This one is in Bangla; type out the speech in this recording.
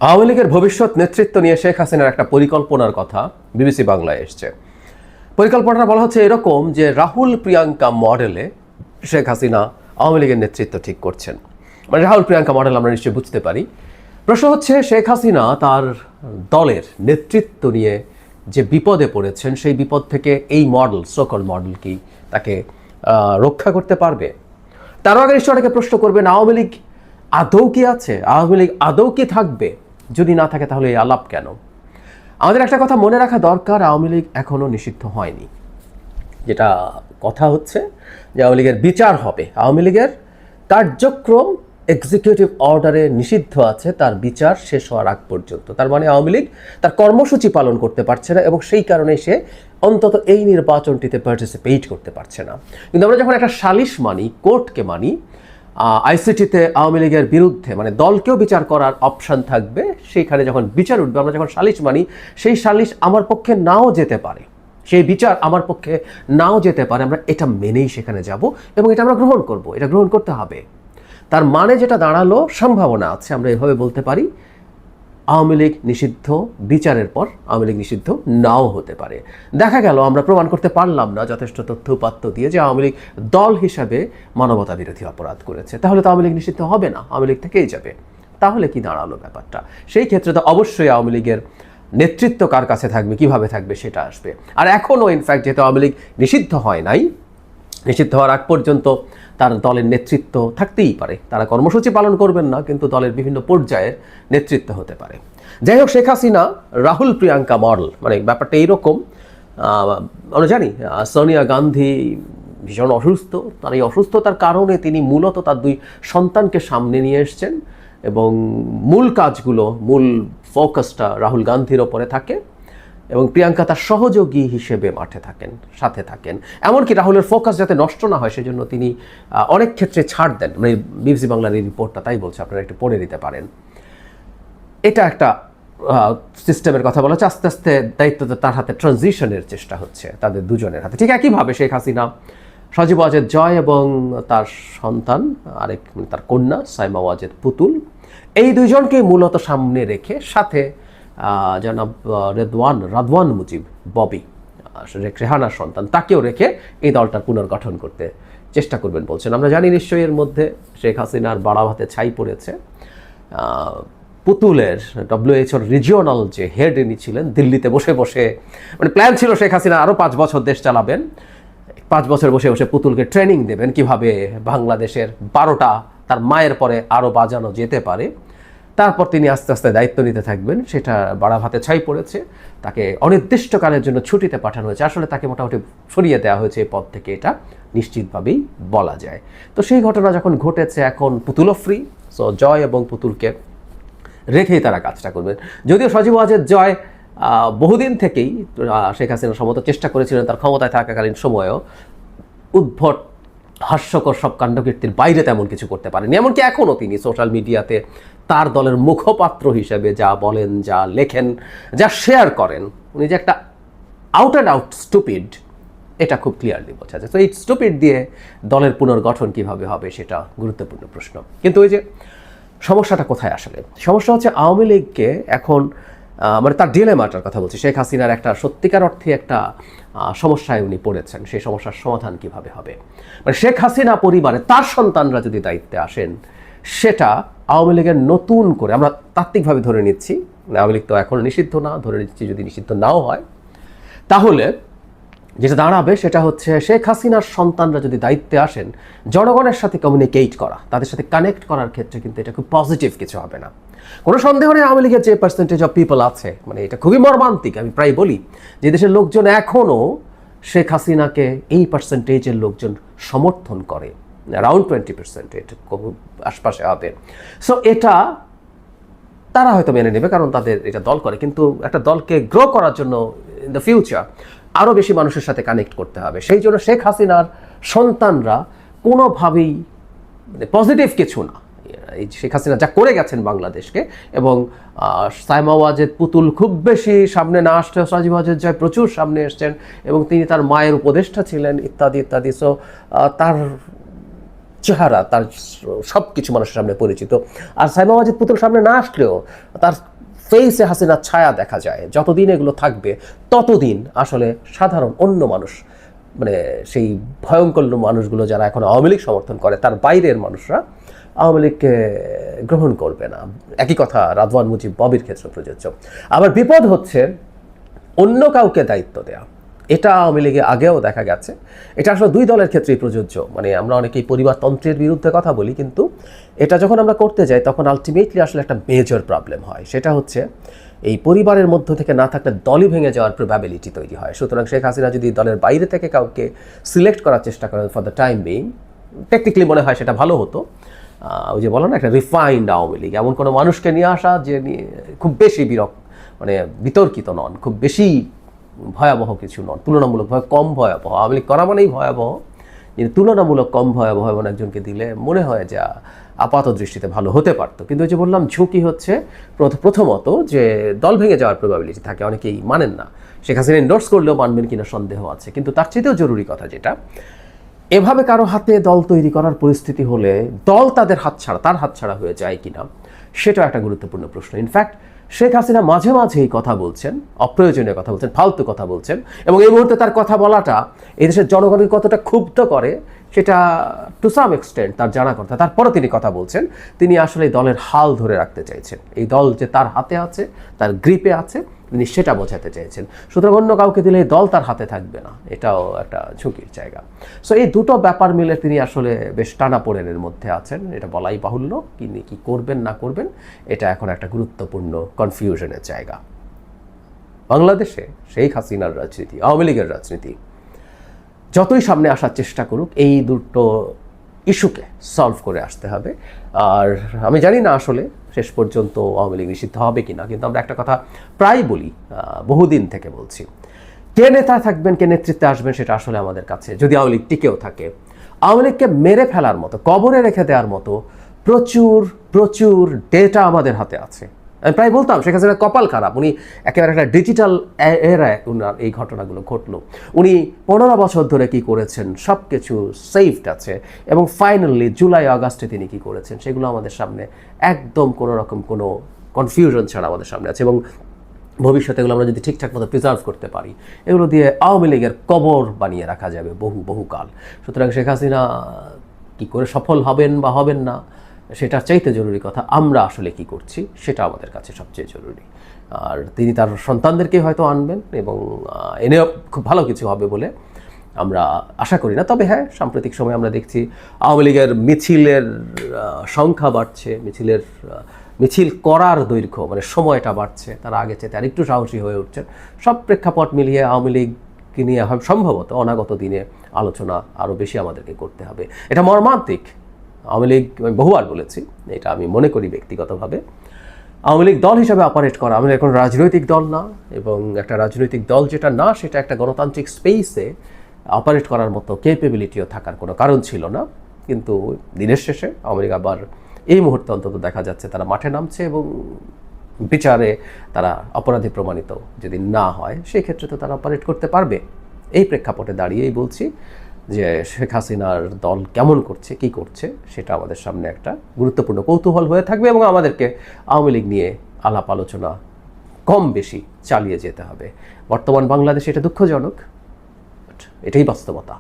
আওয়ামী লীগের ভবিষ্যৎ নেতৃত্ব নিয়ে শেখ হাসিনার একটা পরিকল্পনার কথা বিবিসি বাংলায় এসছে। পরিকল্পনাটা বলা হচ্ছে এরকম যে রাহুল প্রিয়াঙ্কা মডেলে শেখ হাসিনা আওয়ামী লীগের নেতৃত্ব ঠিক করছেন। মানে রাহুল প্রিয়াঙ্কা মডেল আমরা নিশ্চয়ই বুঝতে পারি। প্রশ্ন হচ্ছে শেখ হাসিনা তার দলের নেতৃত্ব নিয়ে যে বিপদে পড়েছেন সেই বিপদ থেকে এই মডেল সোকল মডেল কি তাকে রক্ষা করতে পারবে? তারও আগে নিশ্চয় অনেকে প্রশ্ন করবেন আওয়ামী লীগ আদৌ কি আছে, আওয়ামী লীগ আদৌ কি থাকবে? যদি না থাকে তাহলে এই আলাপ কেন? আমাদের একটা কথা মনে রাখা দরকার, আওয়ামী লীগ এখনও নিষিদ্ধ হয়নি। যেটা কথা হচ্ছে যে আওয়ামী লীগের বিচার হবে, আওয়ামী লীগের কার্যক্রম এক্সিকিউটিভ অর্ডারে নিষিদ্ধ আছে, তার বিচার শেষ হওয়ার আগ পর্যন্ত। তার মানে আওয়ামী লীগ তার কর্মসূচি পালন করতে পারছে না এবং সেই কারণে সে অন্তত এই নির্বাচনটিতে পার্টিসিপেট করতে পারছে না। কিন্তু আমরা যখন একটা সালিশ মানি, কোর্টকে মানি, আইসিটিতে আওয়ামী লীগের বিরুদ্ধে মানে দলকেও বিচার করার অপশান থাকবে। সেইখানে যখন বিচার উঠবে, আমরা যখন সালিশ মানি, সেই সালিশ আমার পক্ষে নাও যেতে পারে, সেই বিচার আমার পক্ষে নাও যেতে পারে, আমরা এটা মেনেই সেখানে যাব এবং এটা আমরা গ্রহণ করব, এটা গ্রহণ করতে হবে। তার মানে যেটা দাঁড়ালো, সম্ভাবনা আছে আমরা এভাবে বলতে পারি আওয়ামী লীগ নিষিদ্ধ, বিচারের পর আওয়ামী লীগ নিষিদ্ধ নাও হতে পারে। দেখা গেল আমরা প্রমাণ করতে পারলাম না যথেষ্ট তথ্য উপাত্ত দিয়ে যে আওয়ামী লীগ দল হিসাবে মানবতা বিরোধী অপরাধ করেছে, তাহলে তো আওয়ামী লীগ নিষিদ্ধ হবে না, আওয়ামী লীগ থেকেই যাবে। তাহলে কি দাঁড়ালো ব্যাপারটা? সেই ক্ষেত্রে তো অবশ্যই আওয়ামী লীগের নেতৃত্ব কার কাছে থাকবে, কিভাবে থাকবে সেটা আসবে। আর এখনও ইনফ্যাক্ট যেহেতু আওয়ামী লীগ নিষিদ্ধ হয় নাই, নিষিদ্ধ হওয়ার আগ পর্যন্ত তার দলের নেতৃত্ব থাকতেই পারে। তারা কর্মসূচি পালন করবেন না, কিন্তু দলের বিভিন্ন পর্যায়ের নেতৃত্ব হতে পারে। যাই হোক, শেখ হাসিনা রাহুল প্রিয়াঙ্কা মডেল, মানে ব্যাপারটা এইরকম। আমরা জানি সোনিয়া গান্ধী ভীষণ অসুস্থ, তার এই অসুস্থতার কারণে তিনি মূলত তার দুই সন্তানকে সামনে নিয়ে এসছেন এবং মূল কাজগুলো, মূল ফোকাসটা রাহুল গান্ধীর ওপরে থাকে এবং প্রিয়াঙ্কা তার সহযোগী হিসেবে মাঠে থাকেন, সাথে থাকেন। এমনকি রাহুলের ফোকাস যাতে নষ্ট না হয় সেজন্য তিনি অনেক ক্ষেত্রে ছাড় দেন। মানে বিবিসি বাংলার এই রিপোর্টটা তাই বলছে, আপনারা একটু পড়ে নিতে পারেন। এটা একটা সিস্টেমের কথা বলা হচ্ছে। আস্তে আস্তে দায়িত্বটা তার হাতে ট্রানজিশনের চেষ্টা হচ্ছে তাদের দুজনের হাতে। ঠিক একইভাবে শেখ হাসিনা সজীব ওয়াজেদ জয় এবং তার সন্তান আরেক তার কন্যা সাইমা ওয়াজেদ পুতুল, এই দুইজনকে মূলত সামনে রেখে, সাথে জনাব রাদওয়ান মুজিব ববি, রেহানার সন্তান, তাকেও রেখে এই দলটার পুনর্গঠন করতে চেষ্টা করবেন বলছেন। আমরা জানি নিশ্চয়ই এর মধ্যে শেখ হাসিনার বাড়া ভাতে ছাই পড়েছে। পুতুলের WHO রিজিওনাল যে হেড ইনি ছিলেন, দিল্লিতে বসে বসে, মানে প্ল্যান ছিল শেখ হাসিনা আরও 5 বছর দেশ চালাবেন, 5 বছর বসে বসে পুতুলকে ট্রেনিং দেবেন কিভাবে বাংলাদেশের 12টা তার মায়ের পরে আরও বাজানো যেতে পারে। তারপর তিনি আস্তে আস্তে দায়িত্ব নিতে থাকবেন। সেটা বাড়া ভাতে ছাই পড়েছে, তাকে অনির্দিষ্টকালের জন্য ছুটিতে পাঠানো হয়েছে। আসলে তাকে মোটামুটি সরিয়ে দেওয়া হয়েছে এই পদ থেকে, এটা নিশ্চিতভাবেই বলা যায়। তো সেই ঘটনা যখন ঘটেছে, এখন পুতুলও ফ্রি, সো জয় এবং পুতুলকে রেখেই তারা কাজটা করবেন। যদিও সজীব ওয়াজেদ জয় বহুদিন থেকেই শেখ হাসিনার সমর্থন চেষ্টা করেছিলেন, তার ক্ষমতায় থাকাকালীন সময়েও উদ্ভট হাস্যকর সব কাণ্ডকীর্তির বাইরে তেমন কিছু করতে পারেনি। এমনকি এখনও তিনি সোশ্যাল মিডিয়াতে তার দলের মুখপাত্র হিসেবে যা বলেন, যা লেখেন, যা শেয়ার করেন, উনি যে একটা আউট অ্যান্ড আউট স্টুপিড, এটা খুব ক্লিয়ারলি বোঝা যায়। তো এই স্টুপিড দিয়ে দলের পুনর্গঠন কিভাবে হবে সেটা গুরুত্বপূর্ণ প্রশ্ন। কিন্তু ওই যে সমস্যাটা কোথায় আসলে? সমস্যা হচ্ছে আওয়ামী লীগকে এখন, মানে তার ডিলেমাটার কথা বলছি, শেখ হাসিনার একটা সত্যিকার অর্থে একটা সমস্যায় উনি পড়েছেন। সেই সমস্যার সমাধান কিভাবে হবে? মানে শেখ হাসিনা পরিবারে তার সন্তানরা যদি দায়িত্বে আসেন, সেটা আওয়ামী লীগের নতুন করে, আমরা তাত্ত্বিকভাবে ধরে নিচ্ছি, আওয়ামী লীগ তো এখন নিষিদ্ধ না, ধরে নিচ্ছি যদি নিষিদ্ধ নাও হয়, তাহলে যেটা দাঁড়াবে সেটা হচ্ছে শেখ হাসিনার সন্তানরা যদি দায়িত্বে আসেন, জনগণের সাথে কমিউনিকেট করা, তাদের সাথে কানেক্ট করার ক্ষেত্রে কিন্তু এটা খুব পজিটিভ কিছু হবে না। কোনো সন্দেহ নেই আওয়ামী লীগের যে পার্সেন্টেজ অফ পিপল আছে, মানে এটা খুবই মর্মান্তিক। আমি প্রায় বলি যে দেশের লোকজন এখনও শেখ হাসিনাকে এই পার্সেন্টেজের লোকজন সমর্থন করে, অ্যারাউন্ড 20%, এটা খুব আশপাশে হবে। সো এটা তারা হয়তো মেনে নেবে, কারণ তাদের এটা দল করে। কিন্তু একটা দলকে গ্রো করার জন্য ইন দ্য ফিউচার আরও বেশি মানুষের সাথে কানেক্ট করতে হবে। সেই জন্য শেখ হাসিনার সন্তানরা কোনোভাবেই মানে পজিটিভ কিছু না। এই শেখ হাসিনা যা করে গেছেন বাংলাদেশকে, এবং সাইমা ওয়াজেদ পুতুল খুব বেশি সামনে না আসলেও সজীব ওয়াজেদ জয় প্রচুর সামনে এসছেন এবং তিনি তার মায়ের উপদেষ্টা ছিলেন, ইত্যাদি ইত্যাদি। সো তার চেহারা, তার সব কিছু মানুষের সামনে পরিচিত। আর সাইমা ওয়াজেদ পুতুল সামনে না আসলেও তার ফেসে হাসিনার ছায়া দেখা যায়। যতদিন এগুলো থাকবে ততদিন আসলে সাধারণ অন্য মানুষ, মানে সেই ভয়ঙ্কর মানুষগুলো যারা এখন আওয়ামী লীগ সমর্থন করে, তার বাইরের মানুষরা আওয়ামী লীগকে গ্রহণ করবে না। একই কথা রাদওয়ান মুজিব ববির ক্ষেত্রে প্রযোজ্য। আবার বিপদ হচ্ছে অন্য কাউকে দায়িত্ব দেয়া। এটা আওয়ামী লীগে আগেও দেখা গেছে। এটা আসলে দুই দলের ক্ষেত্রেই প্রযোজ্য। মানে আমরা অনেকেই পরিবারতন্ত্রের বিরুদ্ধে কথা বলি, কিন্তু এটা যখন আমরা করতে যাই তখন আলটিমেটলি আসলে একটা মেজর প্রবলেম হয়। সেটা হচ্ছে এই পরিবারের মধ্য থেকে না থাকলে দলই ভেঙে যাওয়ার প্রবাবিলিটি তৈরি হয়। সুতরাং শেখ হাসিনা যদি দলের বাইরে থেকে কাউকে সিলেক্ট করার চেষ্টা করেন for the time being, technically মনে হয় সেটা ভালো হতো। ওই যে বলো না, একটা রিফাইন্ড আওয়ামী লীগ, এমন কোনো মানুষকে নিয়ে আসা যে খুব বেশি মানে বিতর্কিত নন, খুব বেশি ভয়াবহ কিছু নন, তুলনামূলকভাবে কম ভয়াবহ। আওয়ামী লীগ করা মানেই ভয়াবহ, কিন্তু তুলনামূলক কম ভয়াবহ এমন একজনকে দিলে মনে হয় যা আপাত দৃষ্টিতে ভালো হতে পারতো। কিন্তু ওই যে বললাম, ঝুঁকি হচ্ছে প্রথমত যে দল ভেঙে যাওয়ার প্রবাবিলিটি থাকে, অনেকেই মানেন না। শেখ হাসিনা এন্ডোর্স করলেও মানবেন কিনা সন্দেহ আছে। কিন্তু তার চেয়েও জরুরি কথা যেটা, এভাবে কারো হাতে দল তৈরি করার পরিস্থিতি হলে দল তার হাতছাড়া হয়ে যায় কিনা, সেটাও একটা গুরুত্বপূর্ণ প্রশ্ন। ইনফ্যাক্ট শেখ হাসিনা মাঝে মাঝেই কথা বলছেন, অপ্রয়োজনীয় কথা বলছেন, ফালতু কথা বলছেন, এবং এই মুহূর্তে তার কথা বলাটা এই দেশের জনগণকে কতটা ক্ষুব্ধ করে সেটা টু সাম এক্সটেন্ট তার জানা কথা। তারপরে তিনি কথা বলছেন, তিনি আসলে দলের হাল ধরে রাখতে চাইছেন। এই দল যে তার হাতে আছে, তার গ্রিপে আছে, তিনি সেটা বোঝাতে চাইছেন। সুতরাং অন্য কাউকে দিলে দল তার হাতে থাকবে না, এটাও একটা ঝুঁকির জায়গা। সো এই দুটো ব্যাপার মিলে তিনি আসলে বেশ টানাপোড়েনের মধ্যে আছেন, এটা বলাই বাহুল্য। তিনি কি করবেন না করবেন, এটা এখন একটা গুরুত্বপূর্ণ কনফিউশনের জায়গা। বাংলাদেশে শেখ হাসিনার রাজনীতি, আওয়ামী লীগের রাজনীতি যতই সামনে আসার চেষ্টা করুক, এই দুটো ইস্যুকে সলভ করে আসতে হবে। আর আমি জানি না আসলে শেষ পর্যন্ত আওয়ামী লীগ নিষিদ্ধ হবে কিনা, কিন্তু আমরা একটা কথা প্রায় বলি, বহুদিন থেকে বলছি, কে নেতা থাকবেন, কে নেতৃত্বে আসবেন, সেটা আসলে আমাদের কাছে, যদি আওয়ামী লীগ টিকেও থাকে, আওয়ামী লীগকে মেরে ফেলার মতো, কবরে রেখে দেওয়ার মতো প্রচুর প্রচুর ডেটা আমাদের হাতে আছে। আমি প্রায় বলতাম শেখ হাসিনার কপাল খারাপ, উনি একেবারে একটা ডিজিটাল এরায় উনার এই ঘটনাগুলো ঘটলো। উনি 15 বছর ধরে কি করেছেন সব কিছু সেভড আছে, এবং ফাইনালি জুলাই আগস্টে তিনি কি করেছেন সেগুলো আমাদের সামনে একদম কোনো রকম কোনো কনফিউশন ছাড়া আমাদের সামনে আছে। এবং ভবিষ্যতে এগুলো আমরা যদি ঠিকঠাক মতো প্রিজার্ভ করতে পারি, এগুলো দিয়ে আওয়ামী লীগের কবর বানিয়ে রাখা যাবে বহুকাল। সুতরাং শেখ হাসিনা কী করে সফল হবেন বা হবেন না, সেটা চাইতে জরুরি কথা আমরা আসলে কি করছি, সেটা আমাদের কাছে সবচেয়ে জরুরি। আর তিনি তার সন্তানদেরকে হয়তো আনবেন, এবং এনেও খুব ভালো কিছু হবে বলে আমরা আশা করি না। তবে হ্যাঁ, সাম্প্রতিক সময় আমরা দেখছি আওয়ামী লীগের মিছিলের সংখ্যা বাড়ছে, মিছিল করার দৈর্ঘ্য মানে সময়টা বাড়ছে, তারা আগে চেয়ে আরেকটু সাহসী হয়ে উঠছেন। সব প্রেক্ষাপট মিলিয়ে আওয়ামী লীগকে নিয়ে সম্ভবত অনাগত দিনে আলোচনা আরও বেশি আমাদেরকে করতে হবে। এটা মর্মান্তিক। আওয়ামী লীগ, আমি বহুবার বলেছি, এটা আমি মনে করি ব্যক্তিগতভাবে, আওয়ামী লীগ দল হিসাবে অপারেট করা, আওয়ামী লীগ এখন রাজনৈতিক দল না, এবং একটা রাজনৈতিক দল যেটা না, সেটা একটা গণতান্ত্রিক স্পেসে অপারেট করার মতো ক্যাপেবিলিটিও থাকার কোনো কারণ ছিল না। কিন্তু দিনের শেষে আওয়ামী লীগ আবার এই মুহূর্তে অন্তত দেখা যাচ্ছে তারা মাঠে নামছে, এবং বিচারে তারা অপরাধী প্রমাণিত যদি না হয়, সেই ক্ষেত্রে তো তারা অপারেট করতে পারবে। এই প্রেক্ষাপটে দাঁড়িয়েই বলছি যে শেখ হাসিনার দল কেমন করছে, কি করছে, সেটা আমাদের সামনে একটা গুরুত্বপূর্ণ কৌতূহল হয়ে থাকবে, এবং আমাদেরকে আওয়ামী লীগ নিয়ে আলাপ আলোচনা কম বেশি চালিয়ে যেতে হবে। বর্তমান বাংলাদেশে এটা দুঃখজনক, এটাই বাস্তবতা।